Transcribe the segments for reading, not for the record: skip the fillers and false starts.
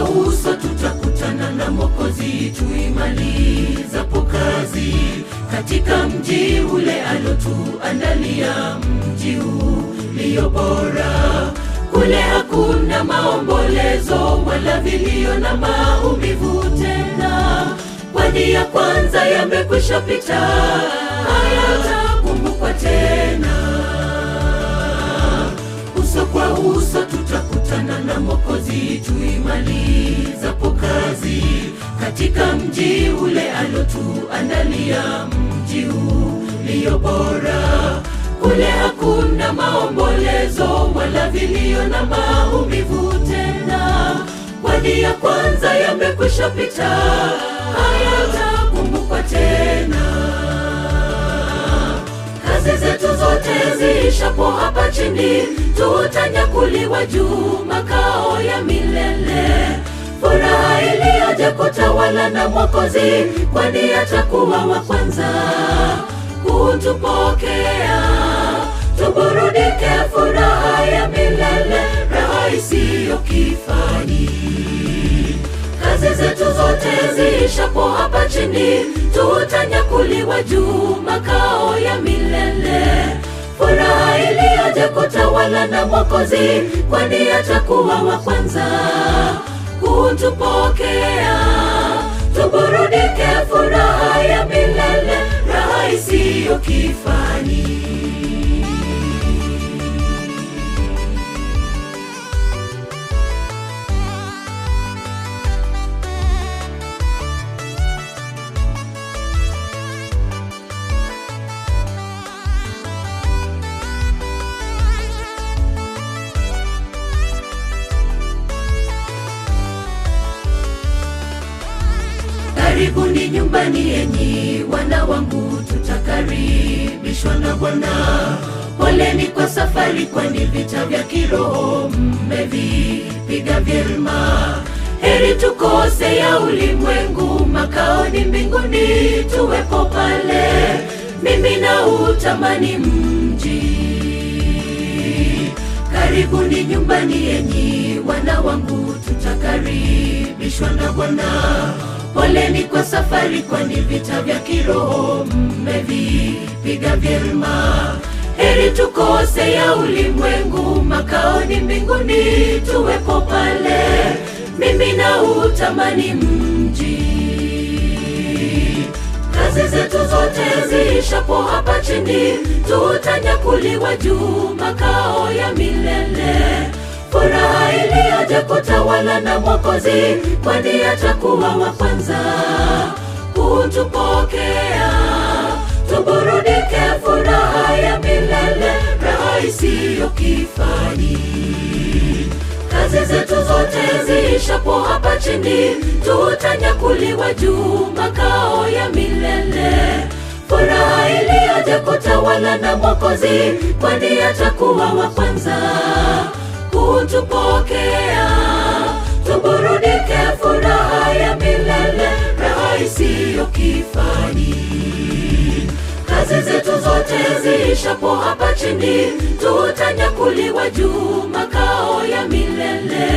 kwa uso tutakutana na Mwokozi, tuimalizapo kazi katika mji ule alotuandalia, mji ulio bora. Kule hakuna maombolezo wala vilio na maumivu tena, kwani ya kwanza yamekwisha pita, hayatakumbukwa tena. Uso kwa uso tutakutana na Mwokozi, tuimalizapo kazi katika mji ule alotuandalia, mji ulio bora. Kule hakuna maombolezo wala vilio na maumivu tena, kwani ya kwanza yamekwisha pita, hayatakumbukwa tena. Kazi zetu zote ziishapo hapa chini, tutanyakuliwa juu, makao ya milele. Furaha iliyoje kutawala na Mwokozi, kwani atakuwa wa kwanza kutupokea. Tuburudike furaha ya milele, raha isiyo kifani. Kazi zetu zote ziishapo hapa chini, tutanyakuliwa juu, makao ya milele. Furaha iliyoje kutawala na Mwokozi, kwani atakuwa wa kwanza kutupokea. Tuburudike furaha ya milele, raha isiyo kifani. Karibuni nyumbani enyi wana wangu, tutakaribishwa na Bwana. Poleni kwa safari, kwani vita vya kiroho mmevipiga vyema. Heri tukose ya ulimwengu, makao ni mbinguni, tuwepo pale. Mimi na utamani mji. Karibuni nyumbani enyi wana wangu, tutakaribishwa na Bwana. Poleni kwa safari, kwani vita vya kiroho mmevipiga vyema. Heri tukose ya ulimwengu, makao ni mbinguni, tuwepo pale. Mimi na utamani mji. Kazi zetu zote ziishapo hapa chini, tutanyakuliwa juu, makao ya milele. Furaha iliyoje kutawala na Mwokozi, kwani atakuwa wa kwanza kutupokea. Tuburudike furaha ya milele, raha isiyo kifani. Kazi zetu zote ziishapo hapa chini, tutanyakuliwa juu, makao ya milele. Furaha iliyoje kutawala na Mwokozi, kwani atakuwa wa kwanza kutupokea. Tuburudike furaha ya milele, raha isiyo kifani. Kazi zetu zote ziishapo hapa chini, tutanyakuliwa juu, makao ya milele.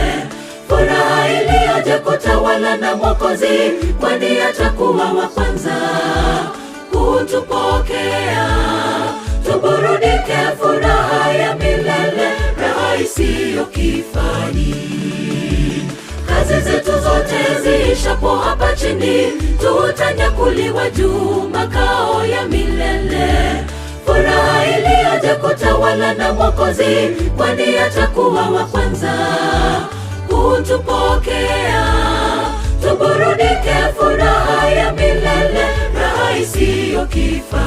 Furaha iliyoje kutawala na Mwokozi, kwani atakuwa wa kwanza kutupokea. Tuburudike furaha ya milele, raha isiyo kifani. Kazi zetu zote ziishapo hapa chini, tutanyakuliwa juu, makao ya milele. Furaha iliyoje kutawala na Mwokozi, kwani atakuwa wa kwanza kutupokea. Tuburudike furaha ya milele, raha isiyo kifani.